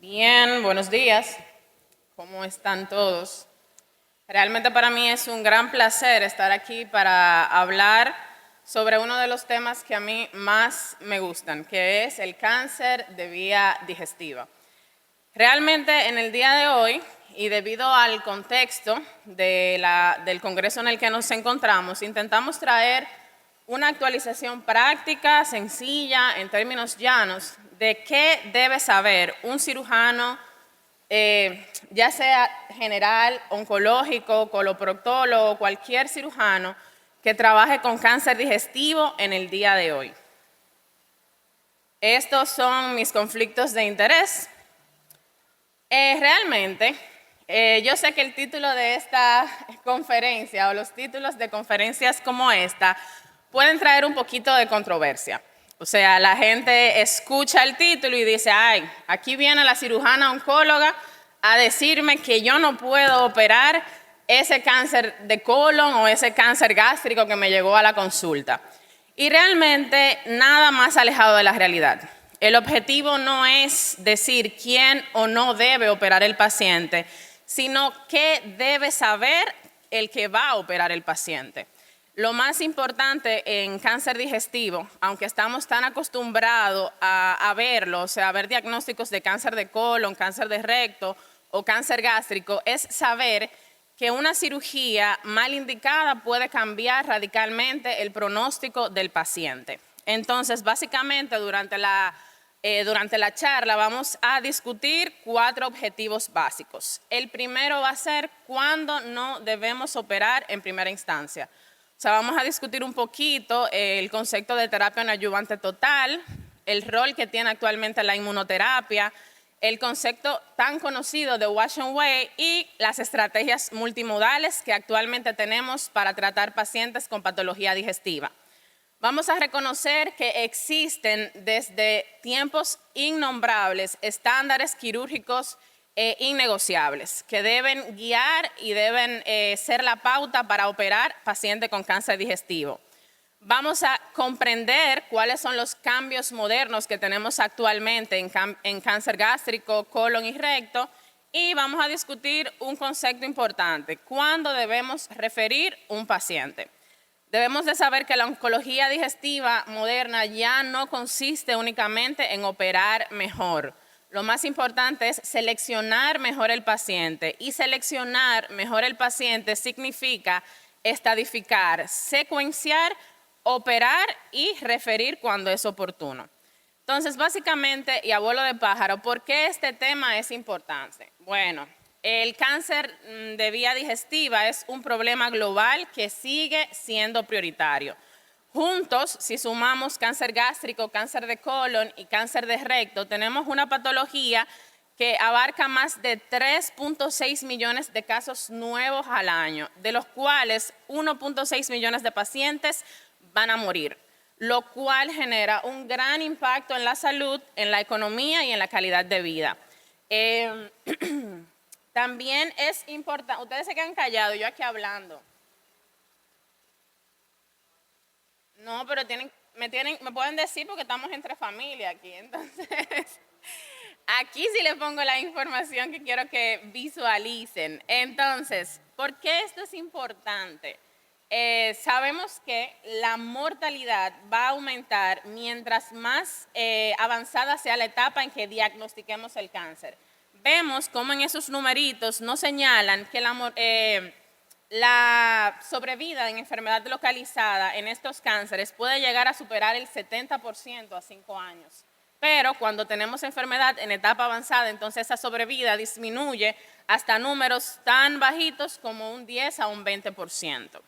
Bien, buenos días. ¿Cómo están todos? Realmente para mí es un gran placer estar aquí para hablar sobre uno de los temas que a mí más me gustan, que es el cáncer de vía digestiva. Realmente en el día de hoy, y debido al contexto del Congreso en el que nos encontramos, intentamos traer una actualización práctica, sencilla, en términos llanos, de qué debe saber un cirujano, ya sea general, oncológico, coloproctólogo, cualquier cirujano que trabaje con cáncer digestivo en el día de hoy. Estos son mis conflictos de interés. Realmente, yo sé que el título de esta conferencia o los títulos de conferencias como esta pueden traer un poquito de controversia. O sea, la gente escucha el título y dice, ay, aquí viene la cirujana oncóloga a decirme que yo no puedo operar ese cáncer de colon o ese cáncer gástrico que me llegó a la consulta. Y realmente nada más alejado de la realidad. El objetivo no es decir quién o no debe operar el paciente, sino qué debe saber el que va a operar el paciente. Lo más importante en cáncer digestivo, aunque estamos tan acostumbrados a verlo, o sea, a ver diagnósticos de cáncer de colon, cáncer de recto o cáncer gástrico, es saber que una cirugía mal indicada puede cambiar radicalmente el pronóstico del paciente. Entonces, básicamente, durante la charla vamos a discutir 4 objetivos básicos. El primero va a ser cuándo no debemos operar en primera instancia. O sea, vamos a discutir un poquito el concepto de terapia neoadyuvante total, el rol que tiene actualmente la inmunoterapia, el concepto tan conocido de Wash and Wait y las estrategias multimodales que actualmente tenemos para tratar pacientes con patología digestiva. Vamos a reconocer que existen desde tiempos innombrables estándares quirúrgicos innegociables que deben guiar y deben ser la pauta para operar pacientes con cáncer digestivo. Vamos a comprender cuáles son los cambios modernos que tenemos actualmente en cáncer gástrico, colon y recto, y vamos a discutir un concepto importante: ¿cuándo debemos referir un paciente? Debemos de saber que la oncología digestiva moderna ya no consiste únicamente en operar mejor. Lo más importante es seleccionar mejor el paciente, y seleccionar mejor el paciente significa estadificar, secuenciar, operar y referir cuando es oportuno. Entonces, básicamente, y a vuelo de pájaro, ¿por qué este tema es importante? Bueno, el cáncer de vía digestiva es un problema global que sigue siendo prioritario. Juntos, si sumamos cáncer gástrico, cáncer de colon y cáncer de recto, tenemos una patología que abarca más de 3.6 millones de casos nuevos al año, de los cuales 1.6 millones de pacientes van a morir, lo cual genera un gran impacto en la salud, en la economía y en la calidad de vida. También es importante, ustedes se quedan callados, yo aquí hablando. No, pero me pueden decir porque estamos entre familia aquí, entonces aquí sí les pongo la información que quiero que visualicen. Entonces, ¿por qué esto es importante? Sabemos que la mortalidad va a aumentar mientras más avanzada sea la etapa en que diagnostiquemos el cáncer. Vemos cómo en esos numeritos nos señalan que la sobrevida en enfermedad localizada en estos cánceres puede llegar a superar el 70% a 5 años. Pero cuando tenemos enfermedad en etapa avanzada, entonces esa sobrevida disminuye hasta números tan bajitos como un 10 a un 20%.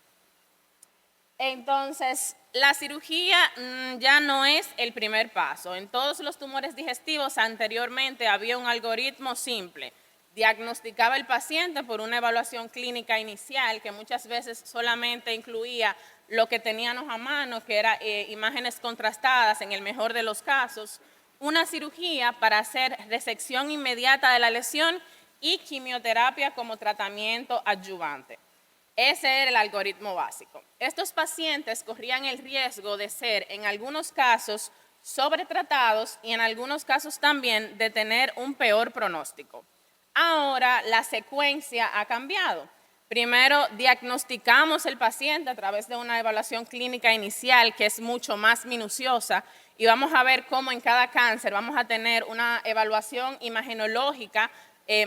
Entonces, la cirugía ya no es el primer paso. En todos los tumores digestivos anteriormente había un algoritmo simple. Diagnosticaba el paciente por una evaluación clínica inicial que muchas veces solamente incluía lo que teníamos a mano, que eran imágenes contrastadas en el mejor de los casos, una cirugía para hacer resección inmediata de la lesión y quimioterapia como tratamiento adyuvante. Ese era el algoritmo básico. Estos pacientes corrían el riesgo de ser, en algunos casos, sobretratados y en algunos casos también de tener un peor pronóstico. Ahora la secuencia ha cambiado. Primero diagnosticamos el paciente a través de una evaluación clínica inicial que es mucho más minuciosa y vamos a ver cómo en cada cáncer vamos a tener una evaluación imagenológica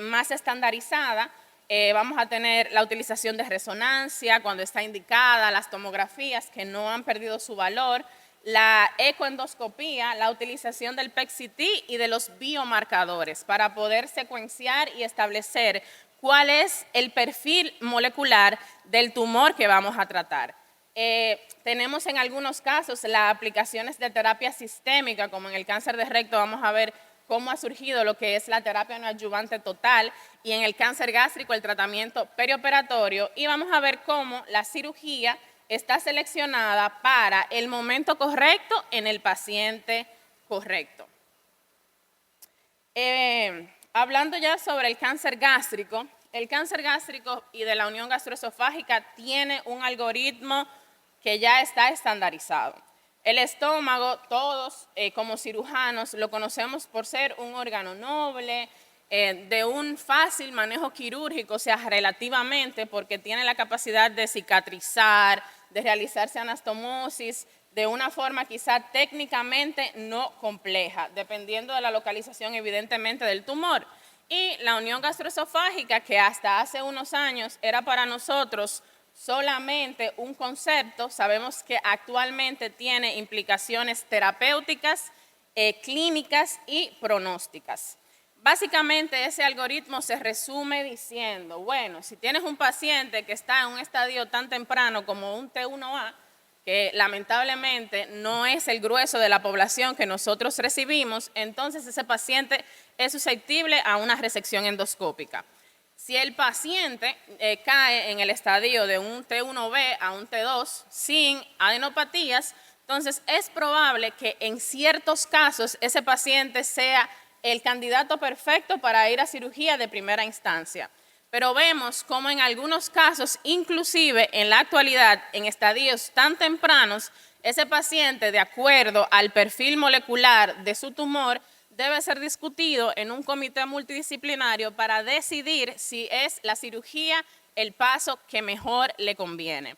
más estandarizada. Vamos a tener la utilización de resonancia cuando está indicada, las tomografías que no han perdido su valor, la ecoendoscopía, la utilización del PET-CT y de los biomarcadores para poder secuenciar y establecer cuál es el perfil molecular del tumor que vamos a tratar. Tenemos en algunos casos las aplicaciones de terapia sistémica, como en el cáncer de recto vamos a ver cómo ha surgido lo que es la terapia neoadyuvante total y en el cáncer gástrico el tratamiento perioperatorio y vamos a ver cómo la cirugía está seleccionada para el momento correcto en el paciente correcto. Hablando ya sobre el cáncer gástrico y de la unión gastroesofágica tiene un algoritmo que ya está estandarizado. El estómago, todos como cirujanos lo conocemos por ser un órgano noble, de un fácil manejo quirúrgico, o sea, relativamente, porque tiene la capacidad de cicatrizar, de realizarse anastomosis, de una forma quizá técnicamente no compleja, dependiendo de la localización evidentemente del tumor. Y la unión gastroesofágica, que hasta hace unos años era para nosotros solamente un concepto, sabemos que actualmente tiene implicaciones terapéuticas, clínicas y pronósticas. Básicamente ese algoritmo se resume diciendo, bueno, si tienes un paciente que está en un estadio tan temprano como un T1A, que lamentablemente no es el grueso de la población que nosotros recibimos, entonces ese paciente es susceptible a una resección endoscópica. Si el paciente cae en el estadio de un T1B a un T2 sin adenopatías, entonces es probable que en ciertos casos ese paciente sea el candidato perfecto para ir a cirugía de primera instancia. Pero vemos cómo en algunos casos, inclusive en la actualidad, en estadios tan tempranos, ese paciente, de acuerdo al perfil molecular de su tumor, debe ser discutido en un comité multidisciplinario para decidir si es la cirugía el paso que mejor le conviene.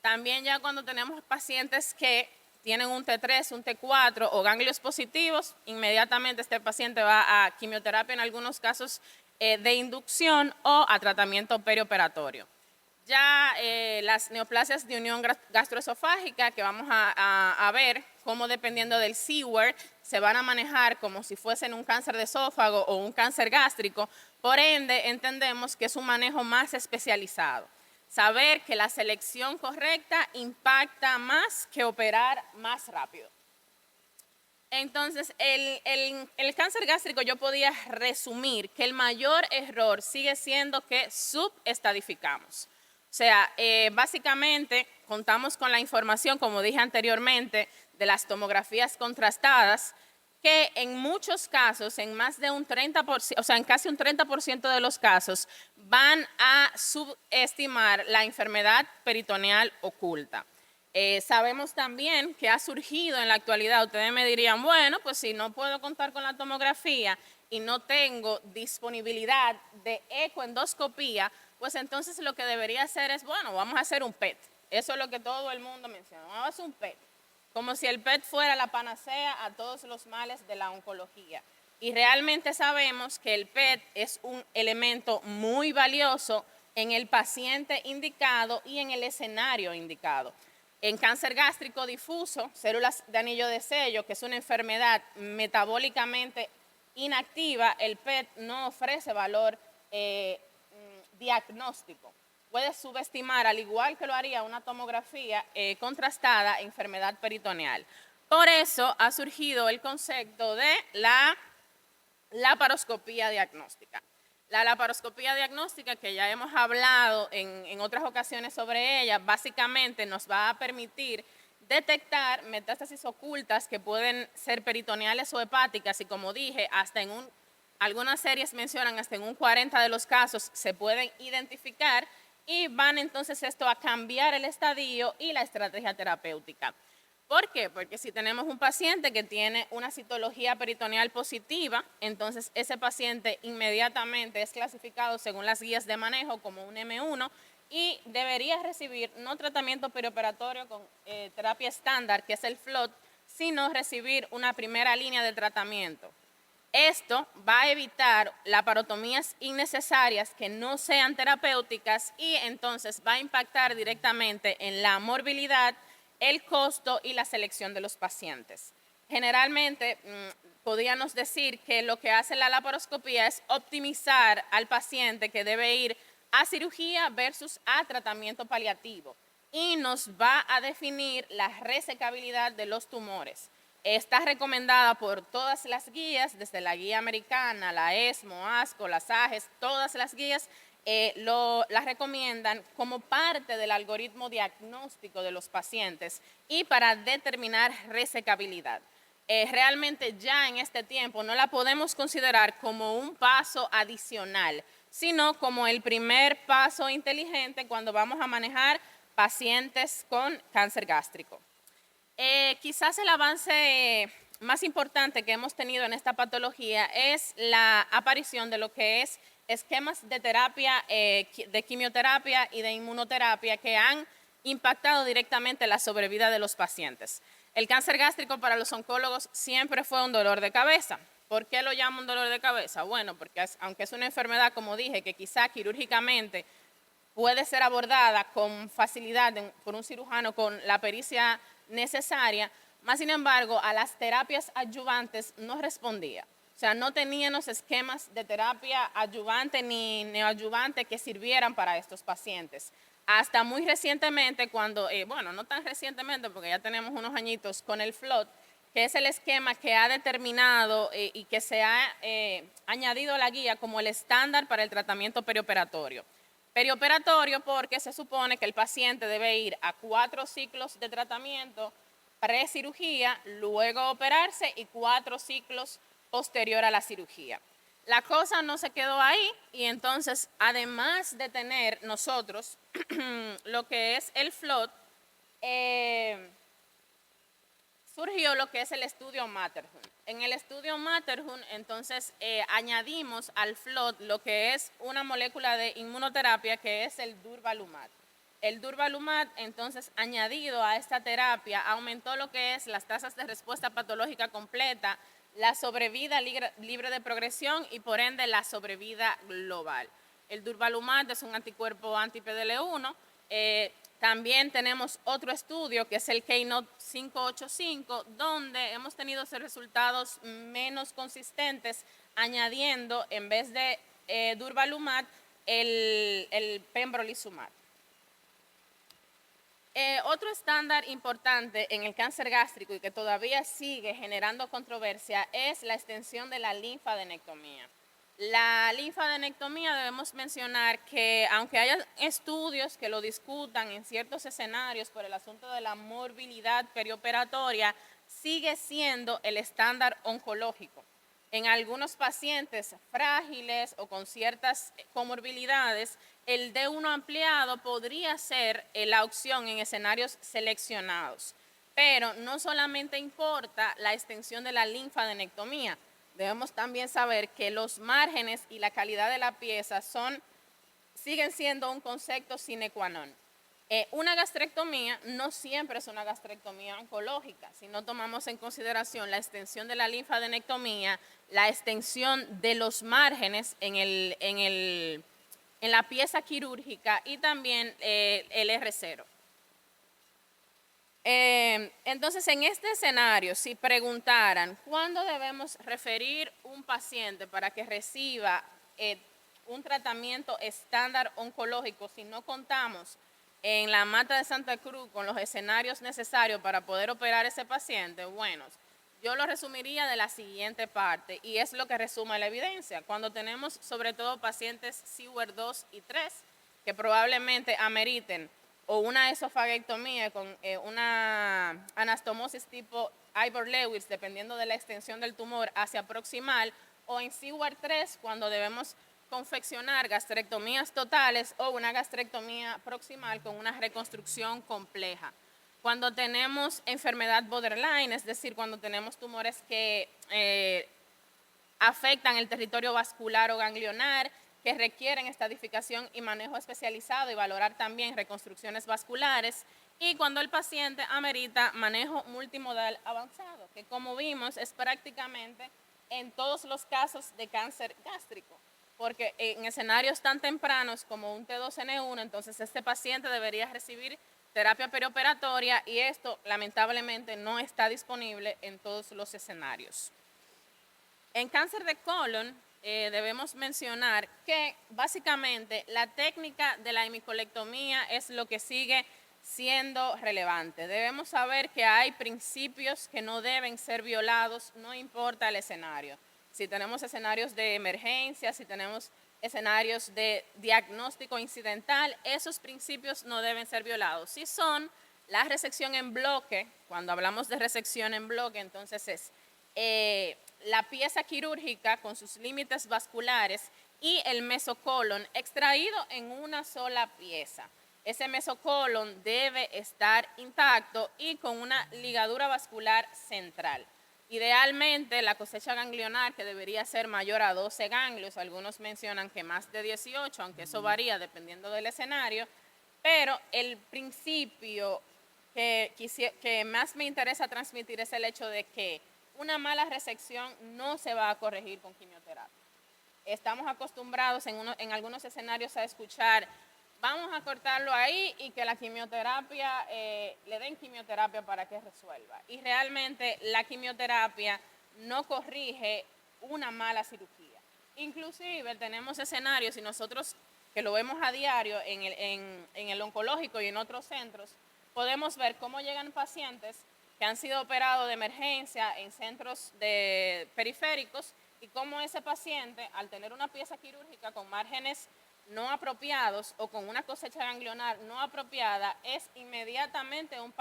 También ya cuando tenemos pacientes que tienen un T3, un T4 o ganglios positivos, inmediatamente este paciente va a quimioterapia en algunos casos de inducción o a tratamiento perioperatorio. Ya las neoplasias de unión gastroesofágica, que vamos a ver cómo dependiendo del C-word se van a manejar como si fuesen un cáncer de esófago o un cáncer gástrico, por ende entendemos que es un manejo más especializado. Saber que la selección correcta impacta más que operar más rápido. Entonces, el cáncer gástrico yo podía resumir que el mayor error sigue siendo que subestadificamos. O sea, básicamente contamos con la información, como dije anteriormente, de las tomografías contrastadas, que en muchos casos, en más de un 30%, o sea, en casi un 30% de los casos, van a subestimar la enfermedad peritoneal oculta. Sabemos también que ha surgido en la actualidad, ustedes me dirían, bueno, pues si no puedo contar con la tomografía y no tengo disponibilidad de ecoendoscopía, pues entonces lo que debería hacer es, bueno, vamos a hacer un PET. Eso es lo que todo el mundo menciona, vamos a hacer un PET. Como si el PET fuera la panacea a todos los males de la oncología. Y realmente sabemos que el PET es un elemento muy valioso en el paciente indicado y en el escenario indicado. En cáncer gástrico difuso, células de anillo de sello, que es una enfermedad metabólicamente inactiva, el PET no ofrece valor diagnóstico. Puede subestimar, al igual que lo haría una tomografía contrastada, enfermedad peritoneal. Por eso ha surgido el concepto de la laparoscopía diagnóstica. La laparoscopía diagnóstica, que ya hemos hablado en otras ocasiones sobre ella, básicamente nos va a permitir detectar metástasis ocultas que pueden ser peritoneales o hepáticas y, como dije, hasta en algunas series mencionan hasta en un 40% de los casos se pueden identificar y van entonces esto a cambiar el estadio y la estrategia terapéutica. ¿Por qué? Porque si tenemos un paciente que tiene una citología peritoneal positiva, entonces ese paciente inmediatamente es clasificado según las guías de manejo como un M1 y debería recibir no tratamiento perioperatorio con terapia estándar, que es el FLOT, sino recibir una primera línea de tratamiento. Esto va a evitar laparotomías innecesarias que no sean terapéuticas y entonces va a impactar directamente en la morbilidad, el costo y la selección de los pacientes. Generalmente, podríamos decir que lo que hace la laparoscopía es optimizar al paciente que debe ir a cirugía versus a tratamiento paliativo y nos va a definir la resecabilidad de los tumores. Está recomendada por todas las guías, desde la guía americana, la ESMO, ASCO, las AGES, todas las guías las recomiendan como parte del algoritmo diagnóstico de los pacientes y para determinar resecabilidad. Realmente ya en este tiempo no la podemos considerar como un paso adicional, sino como el primer paso inteligente cuando vamos a manejar pacientes con cáncer gástrico. Quizás el avance más importante que hemos tenido en esta patología es la aparición de lo que es esquemas de terapia, de quimioterapia y de inmunoterapia que han impactado directamente la sobrevida de los pacientes. El cáncer gástrico para los oncólogos siempre fue un dolor de cabeza. ¿Por qué lo llamo un dolor de cabeza? Bueno, porque aunque es una enfermedad, como dije, que quizá quirúrgicamente puede ser abordada con facilidad por un cirujano con la pericia necesaria, más sin embargo a las terapias adyuvantes no respondía. O sea, no tenían los esquemas de terapia adyuvante ni neoadyuvante que sirvieran para estos pacientes. Hasta muy recientemente, bueno, no tan recientemente porque ya tenemos unos añitos con el FLOT, que es el esquema que ha determinado y que se ha añadido a la guía como el estándar para el tratamiento perioperatorio. Perioperatorio porque se supone que el paciente debe ir a 4 ciclos de tratamiento pre-cirugía, luego operarse y 4 ciclos posterior a la cirugía. La cosa no se quedó ahí y entonces, además de tener nosotros lo que es el FLOT, surgió lo que es el estudio Matterhorn. En el estudio Matterhorn, entonces, añadimos al FLOT lo que es una molécula de inmunoterapia que es el durvalumab. El durvalumab, entonces, añadido a esta terapia, aumentó lo que es las tasas de respuesta patológica completa, la sobrevida libre de progresión y, por ende, la sobrevida global. El durvalumab es un anticuerpo anti-PDL1. También tenemos otro estudio que es el Keynote 585, donde hemos tenido resultados menos consistentes añadiendo en vez de durvalumab el pembrolizumab. Otro estándar importante en el cáncer gástrico y que todavía sigue generando controversia es la extensión de la linfadenectomía. La linfadenectomía debemos mencionar que aunque haya estudios que lo discutan en ciertos escenarios por el asunto de la morbilidad perioperatoria, sigue siendo el estándar oncológico. En algunos pacientes frágiles o con ciertas comorbilidades, el D1 ampliado podría ser la opción en escenarios seleccionados. Pero no solamente importa la extensión de la linfadenectomía, debemos también saber que los márgenes y la calidad de la pieza siguen siendo un concepto sine qua non. Una gastrectomía no siempre es una gastrectomía oncológica, si no tomamos en consideración la extensión de la linfadenectomía, la extensión de los márgenes en la pieza quirúrgica y también el R0. Entonces, en este escenario, si preguntaran cuándo debemos referir un paciente para que reciba un tratamiento estándar oncológico si no contamos en la Mata de Santa Cruz con los escenarios necesarios para poder operar ese paciente, bueno, yo lo resumiría de la siguiente parte y es lo que resume la evidencia. Cuando tenemos sobre todo pacientes Siewert 2 y 3 que probablemente ameriten o una esofagectomía con una anastomosis tipo Ivor-Lewis, dependiendo de la extensión del tumor hacia proximal, o en Siewert 3 cuando debemos confeccionar gastrectomías totales o una gastrectomía proximal con una reconstrucción compleja. Cuando tenemos enfermedad borderline, es decir, cuando tenemos tumores que afectan el territorio vascular o ganglionar, que requieren estadificación y manejo especializado y valorar también reconstrucciones vasculares, y cuando el paciente amerita manejo multimodal avanzado, que como vimos es prácticamente en todos los casos de cáncer gástrico, porque en escenarios tan tempranos como un T2N1, entonces este paciente debería recibir terapia perioperatoria y esto lamentablemente no está disponible en todos los escenarios. En cáncer de colon debemos mencionar que básicamente la técnica de la hemicolectomía es lo que sigue siendo relevante. Debemos saber que hay principios que no deben ser violados, no importa el escenario. Si tenemos escenarios de emergencia, si tenemos escenarios de diagnóstico incidental, esos principios no deben ser violados. Si son la resección en bloque, cuando hablamos de resección en bloque, entonces es la pieza quirúrgica con sus límites vasculares y el mesocolon extraído en una sola pieza. Ese mesocolon debe estar intacto y con una ligadura vascular central. Idealmente la cosecha ganglionar, que debería ser mayor a 12 ganglios, algunos mencionan que más de 18, aunque eso varía dependiendo del escenario, pero el principio que más me interesa transmitir es el hecho de que una mala resección no se va a corregir con quimioterapia. Estamos acostumbrados en algunos escenarios a escuchar, vamos a cortarlo ahí y que la quimioterapia, le den quimioterapia para que resuelva. Y realmente la quimioterapia no corrige una mala cirugía. Inclusive tenemos escenarios, y nosotros que lo vemos a diario en el oncológico y en otros centros, podemos ver cómo llegan pacientes que han sido operados de emergencia en centros periféricos y cómo ese paciente, al tener una pieza quirúrgica con márgenes no apropiados o con una cosecha ganglionar no apropiada, es inmediatamente un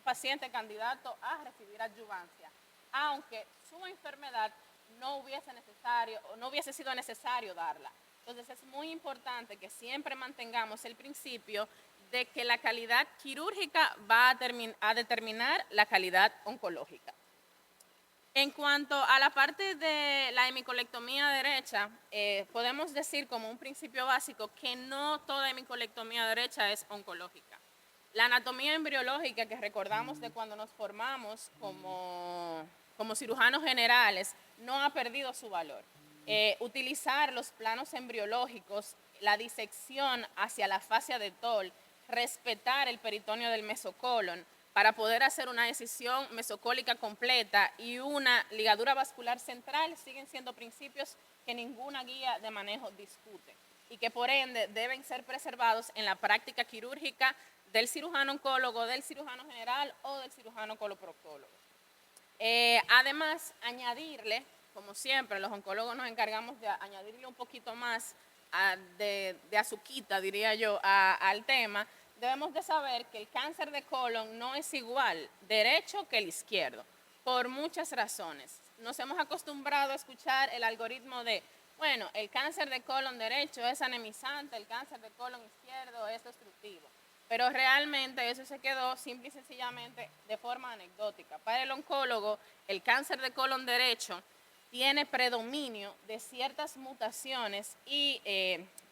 paciente candidato a recibir adyuvancia, aunque su enfermedad no hubiese sido necesario darla. Entonces es muy importante que siempre mantengamos el principio de que la calidad quirúrgica va a determinar la calidad oncológica. En cuanto a la parte de la hemicolectomía derecha, podemos decir como un principio básico que no toda hemicolectomía derecha es oncológica. La anatomía embriológica que recordamos de cuando nos formamos como cirujanos generales no ha perdido su valor. Utilizar los planos embriológicos, la disección hacia la fascia de Toll, respetar el peritoneo del mesocolon para poder hacer una decisión mesocólica completa y una ligadura vascular central siguen siendo principios que ninguna guía de manejo discute y que por ende deben ser preservados en la práctica quirúrgica del cirujano oncólogo, del cirujano general o del cirujano coloproctólogo. Además, añadirle, como siempre, los oncólogos nos encargamos de añadirle un poquito más de azuquita, diría yo, al tema. Debemos de saber que el cáncer de colon no es igual derecho que el izquierdo, por muchas razones. Nos hemos acostumbrado a escuchar el algoritmo de, bueno, el cáncer de colon derecho es anemizante, el cáncer de colon izquierdo es destructivo. Pero realmente eso se quedó simple y sencillamente de forma anecdótica. Para el oncólogo, el cáncer de colon derecho tiene predominio de ciertas mutaciones y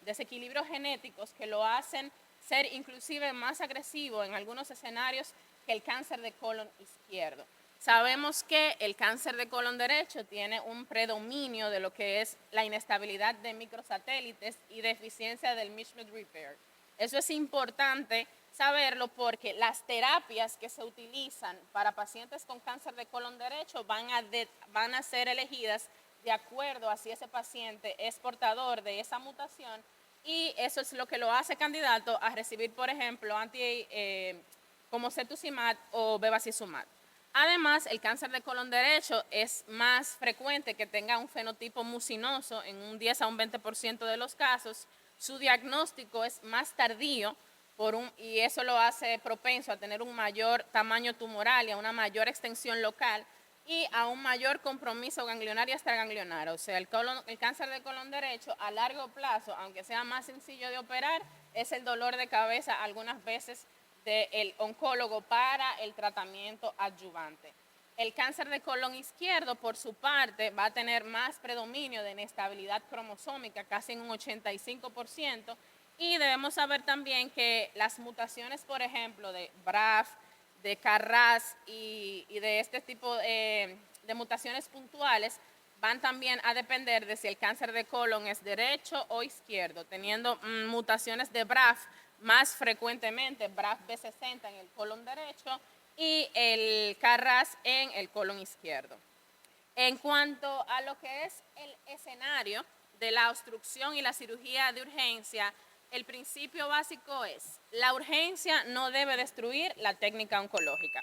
desequilibrios genéticos que lo hacen ser inclusive más agresivo en algunos escenarios que el cáncer de colon izquierdo. Sabemos que el cáncer de colon derecho tiene un predominio de lo que es la inestabilidad de microsatélites y deficiencia del mismatch repair. Eso es importante saberlo porque las terapias que se utilizan para pacientes con cáncer de colon derecho van a ser elegidas de acuerdo a si ese paciente es portador de esa mutación y eso es lo que lo hace candidato a recibir, por ejemplo, como cetuximab o bevacizumab. Además, el cáncer de colon derecho es más frecuente que tenga un fenotipo mucinoso en un 10 a un 20% de los casos. Su diagnóstico es más tardío y eso lo hace propenso a tener un mayor tamaño tumoral y a una mayor extensión local y a un mayor compromiso ganglionar y extraganglionar. O sea, el cáncer de colon derecho a largo plazo, aunque sea más sencillo de operar, es el dolor de cabeza algunas veces del oncólogo para el tratamiento adyuvante. El cáncer de colon izquierdo, por su parte, va a tener más predominio de inestabilidad cromosómica, casi en un 85%, y debemos saber también que las mutaciones, por ejemplo, de BRAF, de KRAS y de este tipo de mutaciones puntuales, van también a depender de si el cáncer de colon es derecho o izquierdo, teniendo mutaciones de BRAF más frecuentemente, BRAF B60 en el colon derecho y el KRAS en el colon izquierdo. En cuanto a lo que es el escenario de la obstrucción y la cirugía de urgencia, el principio básico es: la urgencia no debe destruir la técnica oncológica.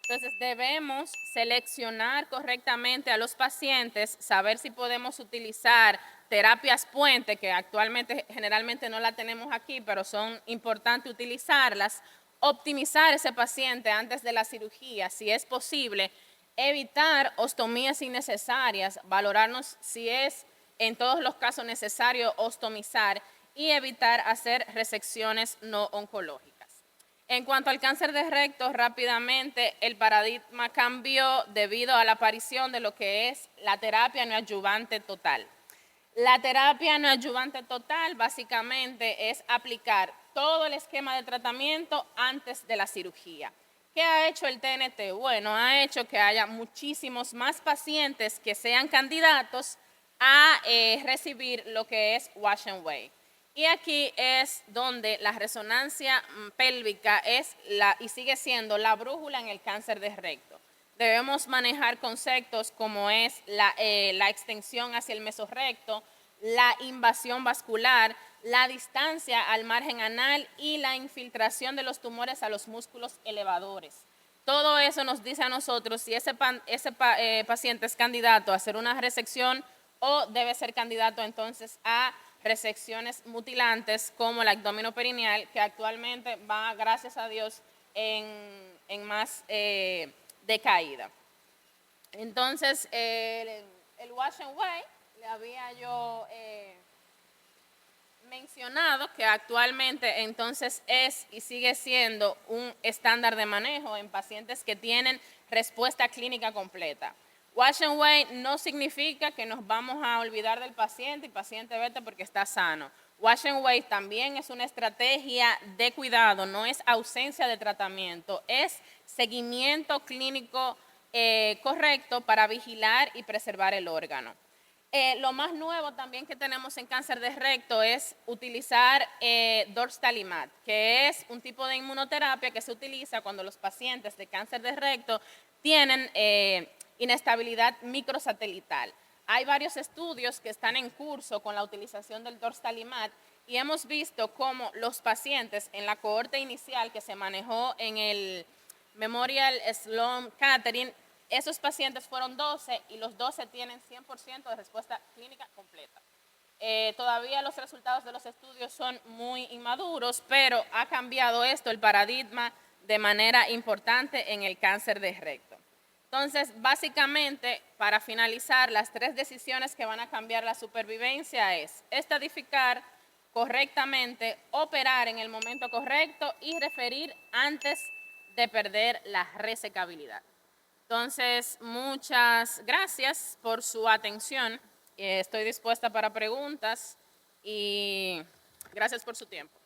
Entonces debemos seleccionar correctamente a los pacientes, saber si podemos utilizar terapias puente, que actualmente generalmente no la tenemos aquí, pero son importantes utilizarlas, optimizar ese paciente antes de la cirugía, si es posible, evitar ostomías innecesarias, valorarnos si es en todos los casos necesario ostomizar y evitar hacer resecciones no oncológicas. En cuanto al cáncer de recto, rápidamente el paradigma cambió debido a la aparición de lo que es la terapia neoadyuvante total. La terapia neoadyuvante total básicamente es aplicar todo el esquema de tratamiento antes de la cirugía. ¿Qué ha hecho el TNT? Bueno, ha hecho que haya muchísimos más pacientes que sean candidatos a recibir lo que es Wash and Wait. Y aquí es donde la resonancia pélvica es y sigue siendo la brújula en el cáncer de recto. Debemos manejar conceptos como es la extensión hacia el mesorrecto, la invasión vascular, la distancia al margen anal y la infiltración de los tumores a los músculos elevadores. Todo eso nos dice a nosotros si ese paciente es candidato a hacer una resección o debe ser candidato entonces a resecciones mutilantes como el abdominoperineal, que actualmente va, gracias a Dios, en más decaída. Entonces, el Wash and Wait, le había yo mencionado que actualmente entonces es y sigue siendo un estándar de manejo en pacientes que tienen respuesta clínica completa. Wash and Wait no significa que nos vamos a olvidar del paciente y paciente vete porque está sano. Wash and Wait también es una estrategia de cuidado, no es ausencia de tratamiento, es seguimiento clínico correcto para vigilar y preservar el órgano. Lo más nuevo también que tenemos en cáncer de recto es utilizar Dostarlimab, que es un tipo de inmunoterapia que se utiliza cuando los pacientes de cáncer de recto tienen inestabilidad microsatelital. Hay varios estudios que están en curso con la utilización del Dostarlimab y hemos visto cómo los pacientes en la cohorte inicial que se manejó en el Memorial Sloan Kettering, esos pacientes fueron 12 y los 12 tienen 100% de respuesta clínica completa. Todavía los resultados de los estudios son muy inmaduros, pero ha cambiado esto, el paradigma, de manera importante en el cáncer de recto. Entonces, básicamente, para finalizar, las 3 decisiones que van a cambiar la supervivencia es estadificar correctamente, operar en el momento correcto y referir antes de perder la resecabilidad. Entonces, muchas gracias por su atención. Estoy dispuesta para preguntas y gracias por su tiempo.